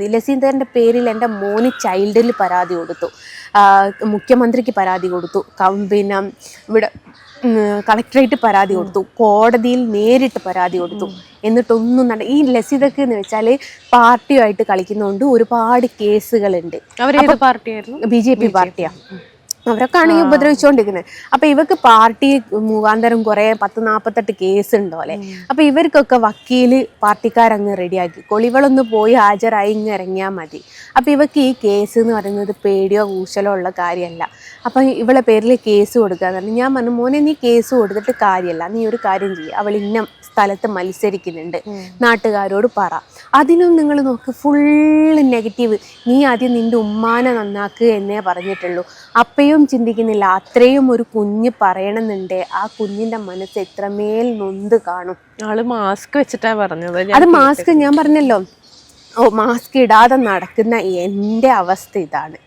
ലസീന്ദ്രൻ്റെ പേരിൽ എൻ്റെ മോന് ചൈൽഡിൽ പരാതി കൊടുത്തു, മുഖ്യമന്ത്രിക്ക് പരാതി കൊടുത്തു, പിന്നെ ഇവിടെ കളക്ടറേറ്റ് പരാതി കൊടുത്തു, കോടതിയിൽ നേരിട്ട് പരാതി കൊടുത്തു. എന്നിട്ടൊന്നും ഈ ലസിതക്ക് എന്ന് വെച്ചാൽ പാർട്ടിയുമായിട്ട് കളിക്കുന്നതുകൊണ്ട് ഒരുപാട് കേസുകളുണ്ട്. BJP പാർട്ടിയാണ്. അവരൊക്കെ ആണെങ്കിൽ ഉപദ്രവിച്ചുകൊണ്ടിരിക്കുന്നത്. അപ്പം ഇവർക്ക് പാർട്ടി മുഖാന്തരം കുറേ 10-48 കേസ് ഉണ്ടോ അല്ലേ. അപ്പം ഇവർക്കൊക്കെ വക്കീല് പാർട്ടിക്കാരങ്ങ് റെഡിയാക്കി കൊളിവളൊന്ന് പോയി ഹാജരായി ഇങ്ങ് ഇറങ്ങിയാൽ മതി. അപ്പം ഇവർക്ക് ഈ കേസ് എന്ന് പറയുന്നത് പേടിയോ കൂശലോ ഉള്ള കാര്യമല്ല. അപ്പം ഇവളെ പേരിൽ കേസ് കൊടുക്കുക എന്ന് പറഞ്ഞു. ഞാൻ പറഞ്ഞു, മോനെ നീ കേസ് കൊടുത്തിട്ട് കാര്യമല്ല, നീ ഒരു കാര്യം ചെയ്യുക, അവൾ ഇന്ന സ്ഥലത്ത് മത്സരിക്കുന്നുണ്ട്, നാട്ടുകാരോട് പറ. അതിനും നിങ്ങൾ നോക്ക്, ഫുള്ള് നെഗറ്റീവ്. നീ ആദ്യം നിൻ്റെ ഉമ്മാനെ നന്നാക്കുക എന്നേ പറഞ്ഞിട്ടുള്ളൂ. അപ്പയും ചിന്തിക്കുന്നില്ല അത്രയും ഒരു കുഞ്ഞ് പറയണമെന്നുണ്ട്, ആ കുഞ്ഞിൻ്റെ മനസ്സ് എത്രമേൽ നൊന്ത് കാണും. ആള് മാസ്ക് വെച്ചിട്ടാ പറഞ്ഞത്. അത് മാസ്ക് ഞാൻ പറഞ്ഞല്ലോ, മാസ്ക് ഇടാതെ നടക്കുന്ന എൻ്റെ അവസ്ഥ ഇതാണ്.